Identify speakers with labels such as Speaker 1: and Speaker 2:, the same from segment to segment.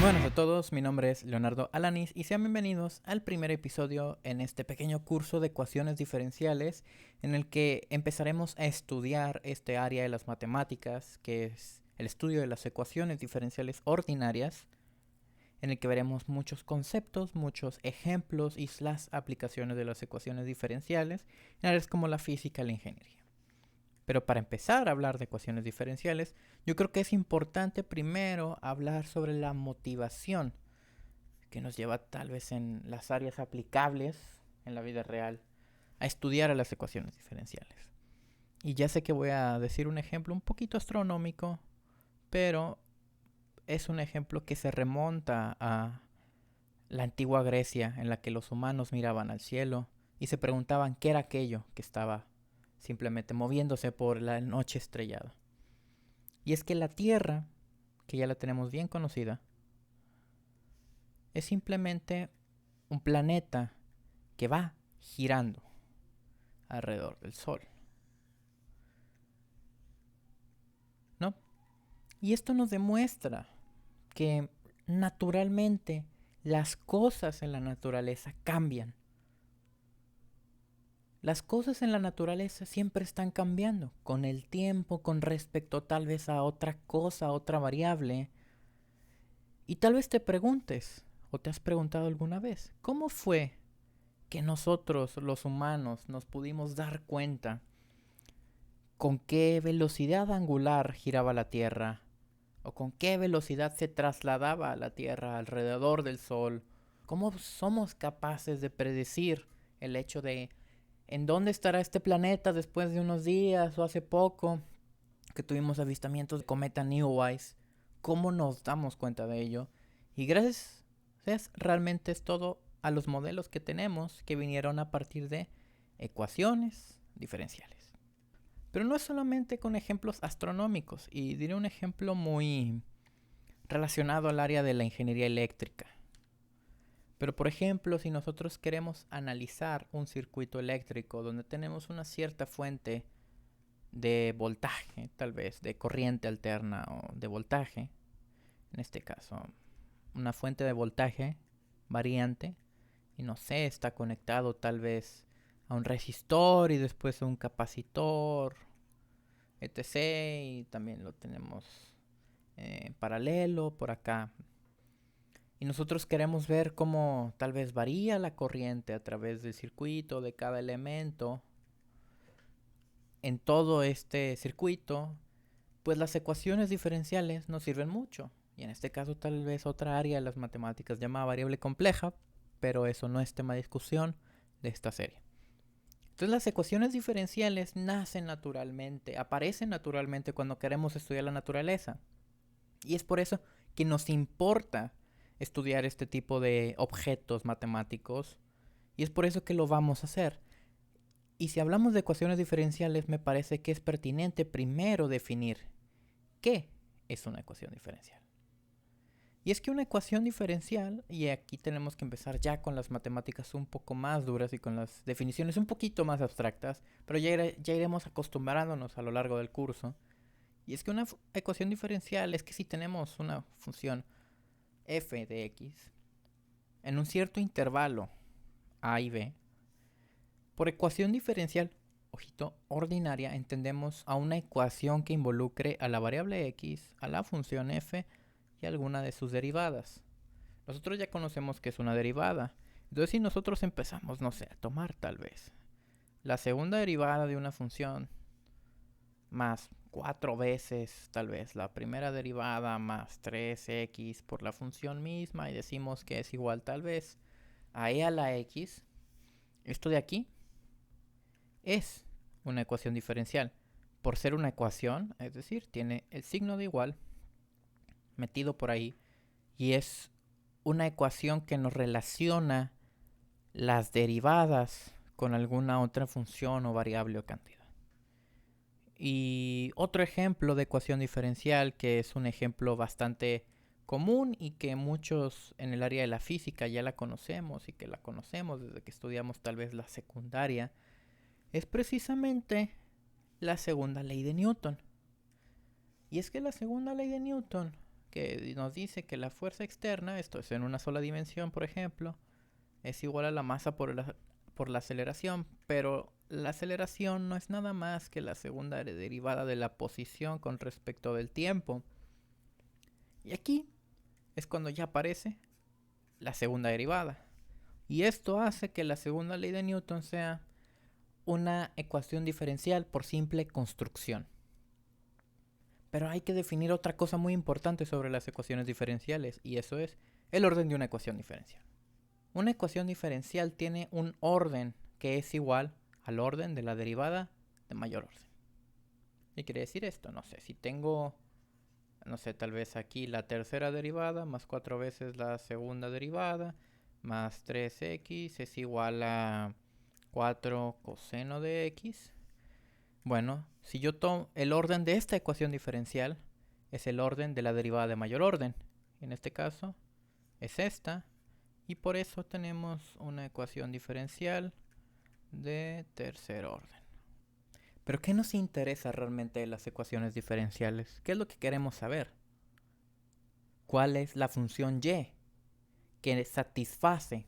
Speaker 1: Buenas a todos, mi nombre es Leonardo Alanis y sean bienvenidos al primer episodio en este pequeño curso de ecuaciones diferenciales en el que empezaremos a estudiar este área de las matemáticas, que es el estudio de las ecuaciones diferenciales ordinarias, en el que veremos muchos conceptos, muchos ejemplos y las aplicaciones de las ecuaciones diferenciales en áreas como la física y la ingeniería. Pero para empezar a hablar de ecuaciones diferenciales, yo creo que es importante primero hablar sobre la motivación que nos lleva tal vez en las áreas aplicables en la vida real a estudiar a las ecuaciones diferenciales. Y ya sé que voy a decir un ejemplo un poquito astronómico, pero es un ejemplo que se remonta a la antigua Grecia, en la que los humanos miraban al cielo y se preguntaban qué era aquello que estaba simplemente moviéndose por la noche estrellada. Y es que la Tierra, que ya la tenemos bien conocida, es simplemente un planeta que va girando alrededor del Sol, ¿no? Y esto nos demuestra que naturalmente las cosas en la naturaleza cambian. Las cosas en la naturaleza siempre están cambiando con el tiempo, con respecto tal vez a otra cosa, a otra variable. Y tal vez te preguntes, o te has preguntado alguna vez, ¿cómo fue que nosotros, los humanos, nos pudimos dar cuenta con qué velocidad angular giraba la Tierra, o con qué velocidad se trasladaba la Tierra alrededor del Sol? ¿Cómo somos capaces de predecir el hecho de en dónde estará este planeta después de unos días o hace poco que tuvimos avistamientos de cometa Neowise? ¿Cómo nos damos cuenta de ello? Y gracias realmente es todo a los modelos que tenemos que vinieron a partir de ecuaciones diferenciales. Pero no es solamente con ejemplos astronómicos, y diré un ejemplo muy relacionado al área de la ingeniería eléctrica. Pero por ejemplo, si nosotros queremos analizar un circuito eléctrico donde tenemos una cierta fuente de voltaje, tal vez de corriente alterna o de voltaje, en este caso, una fuente de voltaje variante, y no sé, está conectado tal vez a un resistor y después a un capacitor, etc. Y también lo tenemos en paralelo por acá. Y nosotros queremos ver cómo tal vez varía la corriente a través del circuito de cada elemento en todo este circuito. Pues las ecuaciones diferenciales nos sirven mucho. Y en este caso tal vez otra área de las matemáticas llamada variable compleja, pero eso no es tema de discusión de esta serie. Entonces las ecuaciones diferenciales nacen naturalmente, aparecen naturalmente cuando queremos estudiar la naturaleza. Y es por eso que nos importa estudiar este tipo de objetos matemáticos. Y es por eso que lo vamos a hacer. Y si hablamos de ecuaciones diferenciales, me parece que es pertinente primero definir qué es una ecuación diferencial. Y es que una ecuación diferencial, y aquí tenemos que empezar ya con las matemáticas un poco más duras y con las definiciones un poquito más abstractas, pero ya iremos acostumbrándonos a lo largo del curso. Y es que una ecuación diferencial es que si tenemos una función f de x en un cierto intervalo a y b, por ecuación diferencial, ojito, ordinaria, entendemos a una ecuación que involucre a la variable x, a la función f y alguna de sus derivadas. Nosotros ya conocemos que es una derivada. Entonces si nosotros empezamos, no sé, a tomar tal vez la segunda derivada de una función más 4 veces tal vez la primera derivada más 3x por la función misma y decimos que es igual tal vez a e a la x, esto de aquí es una ecuación diferencial. Por ser una ecuación, es decir, tiene el signo de igual metido por ahí y es una ecuación que nos relaciona las derivadas con alguna otra función o variable o cantidad. Y otro ejemplo de ecuación diferencial, que es un ejemplo bastante común y que muchos en el área de la física ya la conocemos y que la conocemos desde que estudiamos tal vez la secundaria, es precisamente la segunda ley de Newton. Y es que la segunda ley de Newton que nos dice que la fuerza externa, esto es en una sola dimensión, por ejemplo, es igual a la masa por la aceleración, pero la aceleración no es nada más que la segunda derivada de la posición con respecto del tiempo. Y aquí es cuando ya aparece la segunda derivada. Y esto hace que la segunda ley de Newton sea una ecuación diferencial por simple construcción. Pero hay que definir otra cosa muy importante sobre las ecuaciones diferenciales, y eso es el orden de una ecuación diferencial. Una ecuación diferencial tiene un orden que es igual al orden de la derivada de mayor orden. ¿Qué quiere decir esto? No sé, si tengo, no sé, tal vez aquí la tercera derivada más 4 veces la segunda derivada más 3x es igual a 4 coseno de x. Bueno, si yo tomo el orden de esta ecuación diferencial, es el orden de la derivada de mayor orden. En este caso es esta, y por eso tenemos una ecuación diferencial de tercer orden. Pero ¿qué nos interesa realmente de las ecuaciones diferenciales? ¿Qué es lo que queremos saber? ¿Cuál es la función y que satisface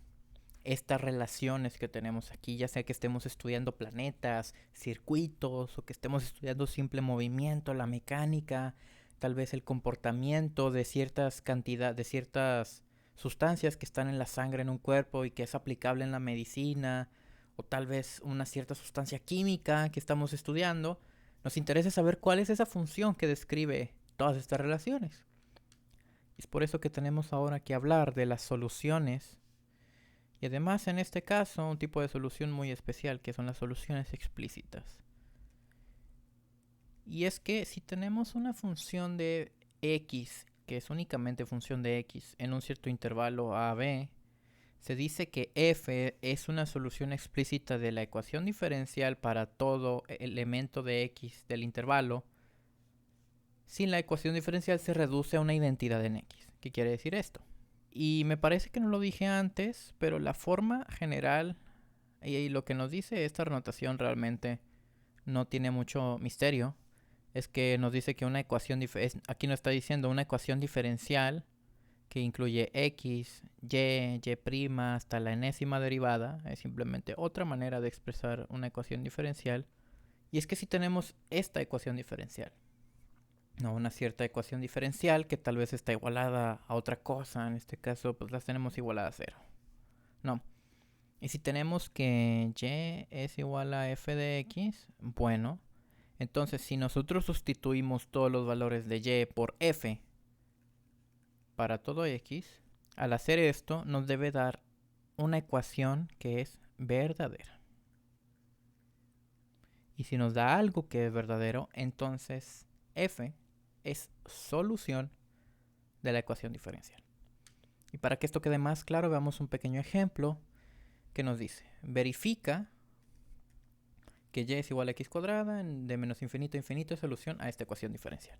Speaker 1: estas relaciones que tenemos aquí, ya sea que estemos estudiando planetas, circuitos, o que estemos estudiando simple movimiento, la mecánica, tal vez el comportamiento de ciertas cantidades, de ciertas sustancias que están en la sangre en un cuerpo y que es aplicable en la medicina, o tal vez una cierta sustancia química que estamos estudiando? Nos interesa saber cuál es esa función que describe todas estas relaciones. Y es por eso que tenemos ahora que hablar de las soluciones. Y además, en este caso, un tipo de solución muy especial, que son las soluciones explícitas. Y es que si tenemos una función de x, que es únicamente función de x, en un cierto intervalo a, b, se dice que f es una solución explícita de la ecuación diferencial para todo elemento de x del intervalo, si la ecuación diferencial se reduce a una identidad en x. ¿Qué quiere decir esto? Y me parece que no lo dije antes, pero la forma general y lo que nos dice esta notación realmente no tiene mucho misterio. Es que nos dice que una ecuación aquí nos está diciendo una ecuación diferencial que incluye x, y' hasta la enésima derivada. Es simplemente otra manera de expresar una ecuación diferencial. Y es que si tenemos esta ecuación diferencial, no, una cierta ecuación diferencial que tal vez está igualada a otra cosa, en este caso pues las tenemos igualada a 0. No. Y si tenemos que y es igual a f de x, bueno, entonces si nosotros sustituimos todos los valores de y por f para todo x, al hacer esto nos debe dar una ecuación que es verdadera. Y si nos da algo que es verdadero, entonces f es solución de la ecuación diferencial. Y para que esto quede más claro, veamos un pequeño ejemplo que nos dice: verifica que y es igual a x cuadrada de menos infinito a infinito es solución a esta ecuación diferencial.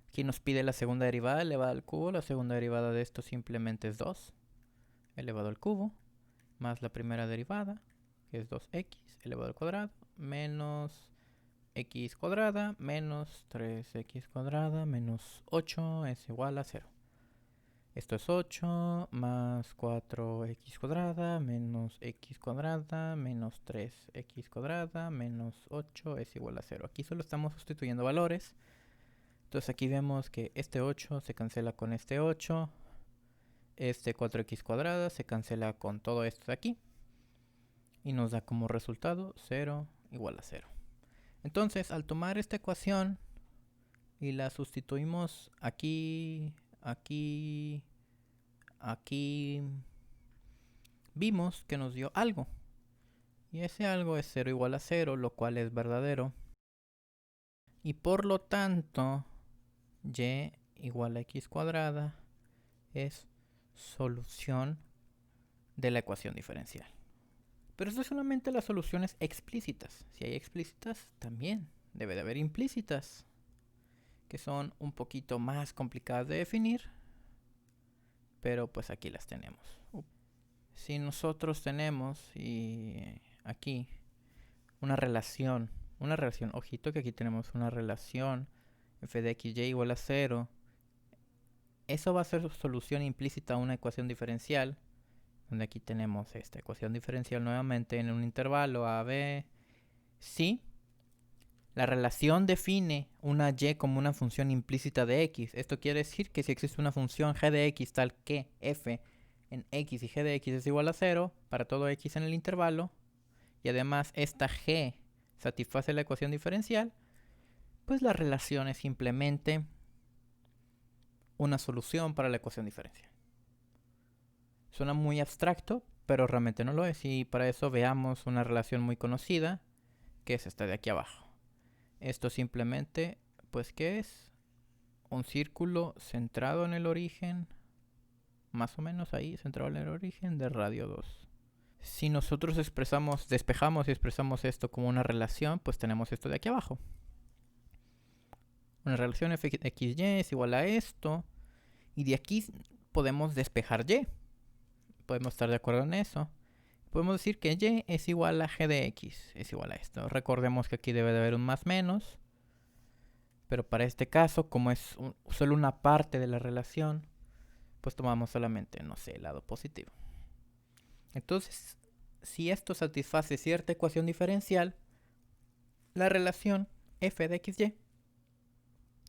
Speaker 1: Aquí nos pide la segunda derivada elevada al cubo. La segunda derivada de esto simplemente es 2 elevado al cubo, más la primera derivada, que es 2x elevado al cuadrado, menos x cuadrada, menos 3x cuadrada, menos 8 es igual a 0. Esto es 8 más 4x cuadrada menos x cuadrada menos 3x cuadrada menos 8 es igual a 0. Aquí solo estamos sustituyendo valores. Entonces aquí vemos que este 8 se cancela con este 8. Este 4x cuadrada se cancela con todo esto de aquí. Y nos da como resultado 0 igual a 0. Entonces al tomar esta ecuación y la sustituimos aquí, aquí, aquí, vimos que nos dio algo. Y ese algo es 0 igual a 0, lo cual es verdadero. Y por lo tanto, y igual a x cuadrada es solución de la ecuación diferencial. Pero esto es solamente las soluciones explícitas. Si hay explícitas, también debe de haber implícitas, que son un poquito más complicadas de definir, pero pues aquí las tenemos. Si nosotros tenemos aquí una relación, ojito que aquí tenemos una relación f de x y igual a 0 eso va a ser solución implícita a una ecuación diferencial, donde aquí tenemos esta ecuación diferencial nuevamente en un intervalo a, b, si la relación define una y como una función implícita de x. Esto quiere decir que si existe una función g de x tal que f en x y g de x es igual a 0 para todo x en el intervalo, y además esta g satisface la ecuación diferencial, pues la relación es simplemente una solución para la ecuación diferencial. Suena muy abstracto, pero realmente no lo es, y para eso veamos una relación muy conocida, que es esta de aquí abajo. Esto simplemente, pues, ¿qué es? Un círculo centrado en el origen, más o menos ahí, centrado en el origen de radio 2. Si nosotros despejamos y expresamos esto como una relación, pues tenemos esto de aquí abajo. Una relación fxy es igual a esto, y de aquí podemos despejar y. Podemos estar de acuerdo en eso. Podemos decir que y es igual a g de x, es igual a esto. Recordemos que aquí debe de haber un más menos, pero para este caso, como es solo una parte de la relación, pues tomamos solamente, no sé, el lado positivo. Entonces, si esto satisface cierta ecuación diferencial, la relación f de xy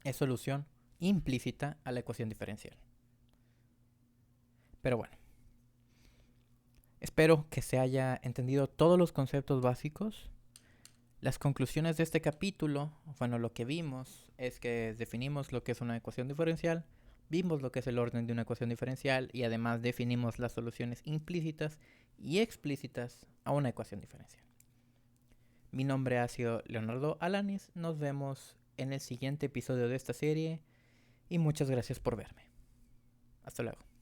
Speaker 1: es solución implícita a la ecuación diferencial. Pero bueno, espero que se haya entendido todos los conceptos básicos. Las conclusiones de este capítulo, bueno, lo que vimos es que definimos lo que es una ecuación diferencial, vimos lo que es el orden de una ecuación diferencial y además definimos las soluciones implícitas y explícitas a una ecuación diferencial. Mi nombre ha sido Leonardo Alanis, nos vemos en el siguiente episodio de esta serie y muchas gracias por verme. Hasta luego.